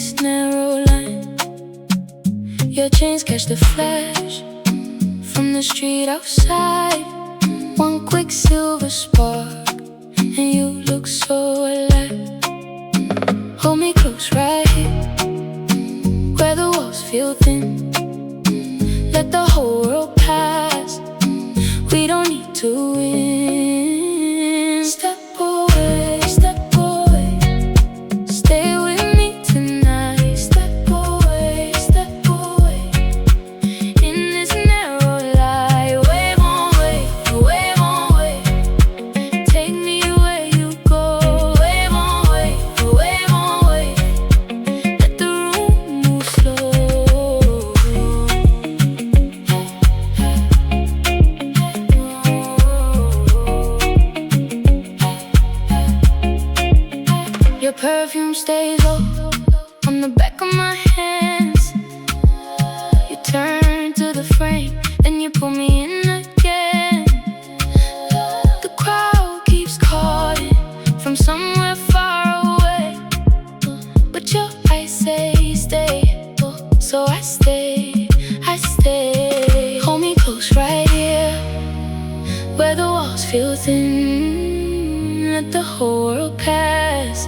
this narrow line. Your chains catch the flash from the street outside. One quick silver spark, and you look so alive. Hold me close right here, where the walls feel thin. Let the whole world pass, we don't need to win. Step away, stay with me tonight. Step away, in this narrow light. Wave on wave, take me where you go. Wave on wave, let the room move slow. Your perfume stays on the back of my hands. You turn to the frame, then you pull me in again. The crowd keeps calling from somewhere far away, but your eyes say stay, so I stay. Hold me close right here, where the walls feel thin. Let the whole world pass,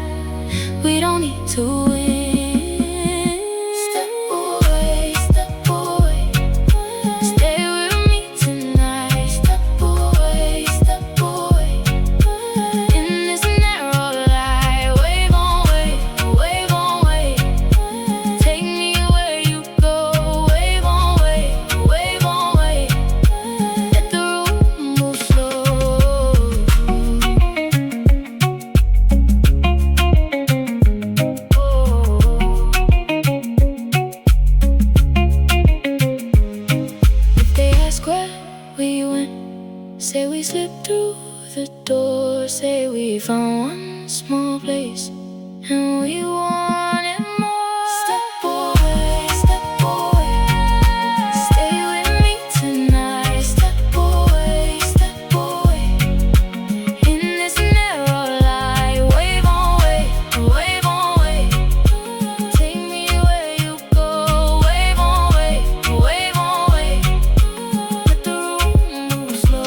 we don't need to win. Step away, stay with me tonight. Step away, in this narrow light. Wave on wave, take me where you go. Wave on wave, let the room move slow. Say we slipped through the door, say we found one small place and we wanted more. Step away, stay with me tonight. Step away, in this narrow light. Wave on wave, take me where you go. Wave on wave, let the room move slow.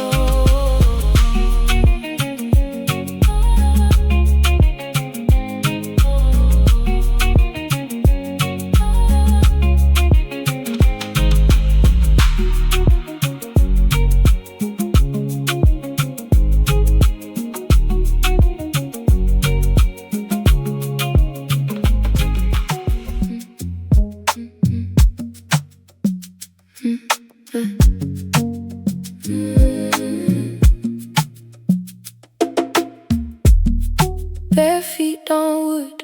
Bare feet on wood,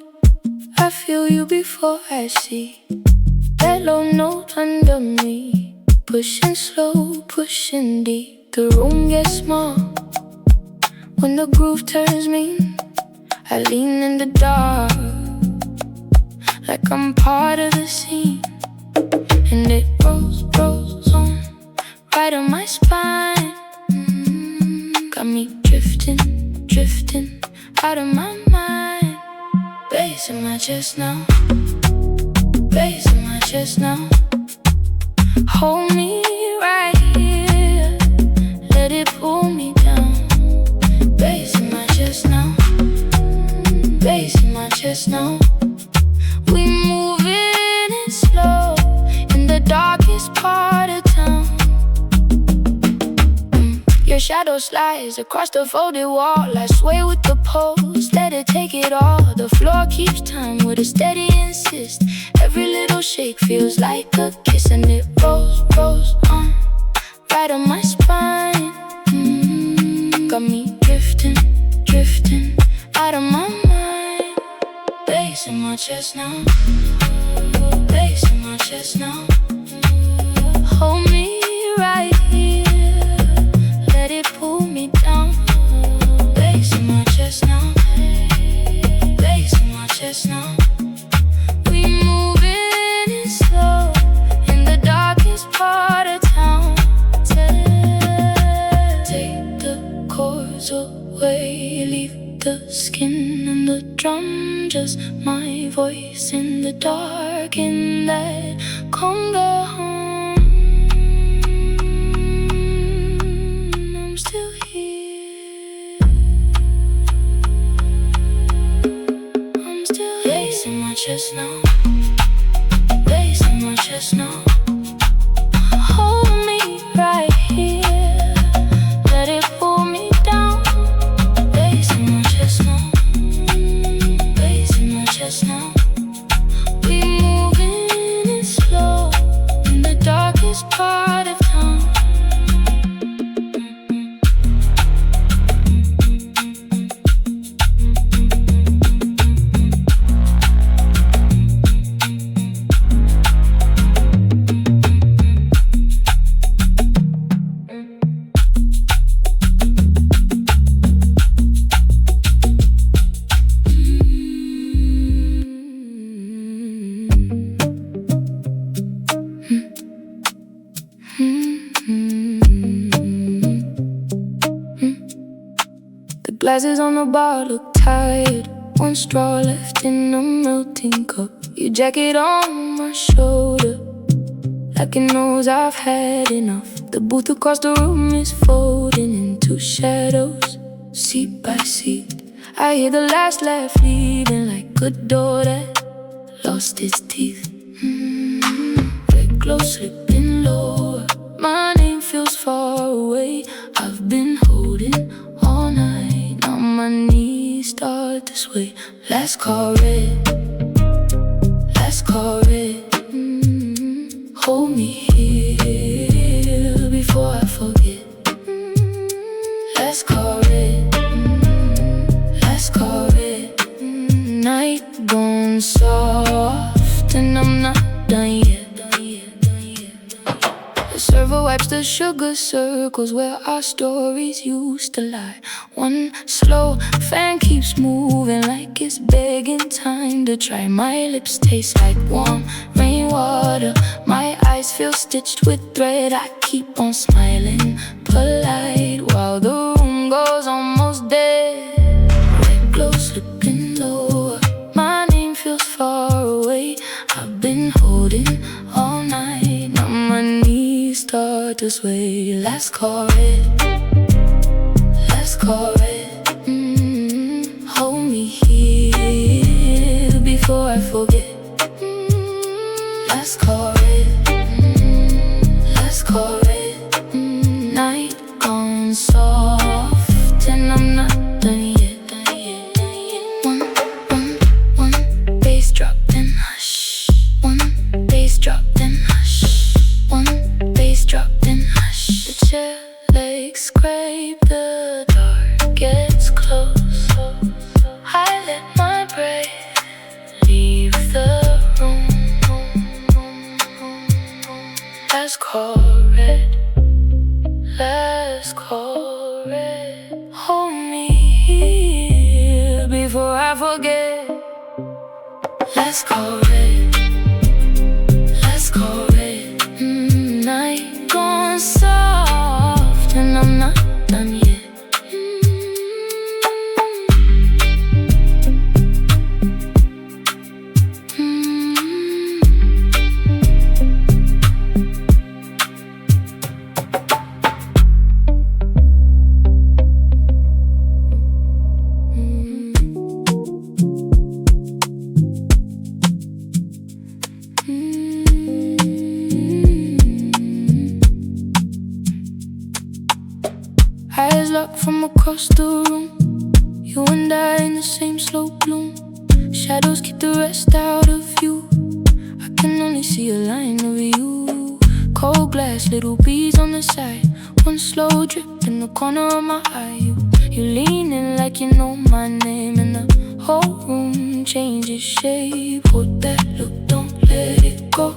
I feel you before I see that low note under me. Pushing slow, pushing deep. The room gets small when the groove turns mean. I lean in the dark, like I'm part of the scene. And it rolls on, right on my spine. Got me drifting out of my mind. Bass in my chest now, bass in my chest now. Hold me right here, let it pull me down. Bass in my chest now, bass in my chest now. We moving it slow in the darkest part of town. Your shadow slides across the folded wall. I sway with the pose, let it take it all. The floor keeps time with a steady insist. Every little shake feels like a kiss. And it rolls on, right on my spine. Got me drifting out of my mind. Bass in my chest now, bass in my chest now. Hold me right here, let it pull me down. Bass in my chest now, bass in my chest now. We moving it slow in the darkest part of town. Take the chords away, leave the skin and the drum, just my voice in the dark, in that conga hum. I'm still here. I'm still here. Bass in my chest now. Bass in my chest now. Hold me right here. Let it pull me down. Bass in my chest now. Bass in my chest now. We moving it slow in the darkest part of town. The glasses on the bar look tired. One straw left in a melting cup. Your jacket on my shoulder, like it knows I've had enough. The booth across the room is folding into shadows, seat by seat. I hear the last laugh leaving, like a door that lost its teeth. Red glow slipping lower. My name feels far away. I've been holding all night. Now my knees start to sway. Last call red. Last call red. Hold me here before I forget. Last call red. Last call red. Night gone soft and I'm not done yet. The server wipes the sugar circles where our stories used to lie. One slow fan keeps moving like it's begging time to try. My lips taste like warm rainwater. My eyes feel stitched with thread. I keep on smiling, polite, while the room goes almost dead. Red glow slipping lower. My name feels far away. I've been holding all night. Now my knees start to sway. Last call red. Last call red. Hold me here before I forget. Last call red. Last call red. Night gone soft and I'm not done yet. One bass drop then hush. One bass drop then hush. One bass drop then hush. The chair legs scrape, the dark gets close. I let my breath leave the room. Last call red. Last call red. Hold me here before I forget. Last call red. Last call red. Night gone soft and I'm not done yet. Eyes locked from across the room. You and I in the same slow bloom. Shadows keep the rest out of view. I can only see a line of you. Cold glass, little beads on the side. One slow drip in the corner of my eye. You lean in like you know my name, and the whole room changes shape. Hold that look, don't let it go.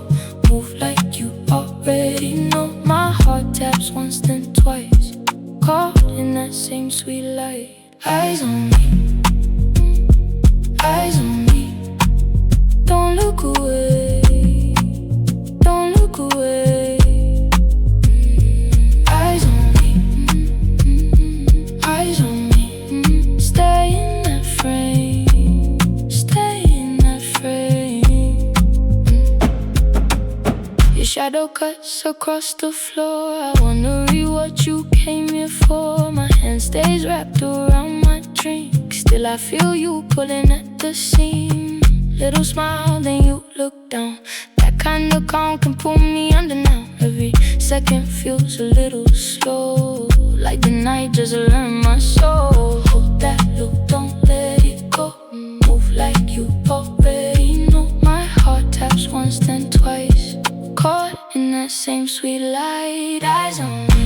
Move like you already know. My heart taps once then twice, caught in that same sweet light. Eyes on me, eyes on me. Don't look away, don't look away. Eyes on me, eyes on me. Stay in that frame, stay in that frame. shadow cuts across the floor. I wanna read what you came here for. My hand stays wrapped around my drink. Still I feel you pulling at the seam. Little smile, then you look down. That kind of calm can pull me under now. Every second feels a little slow, like the night just learned my soul. Hold that look, don't let it go. Move like you already know. My heart taps once then twice, caught in that same sweet light. Eyes on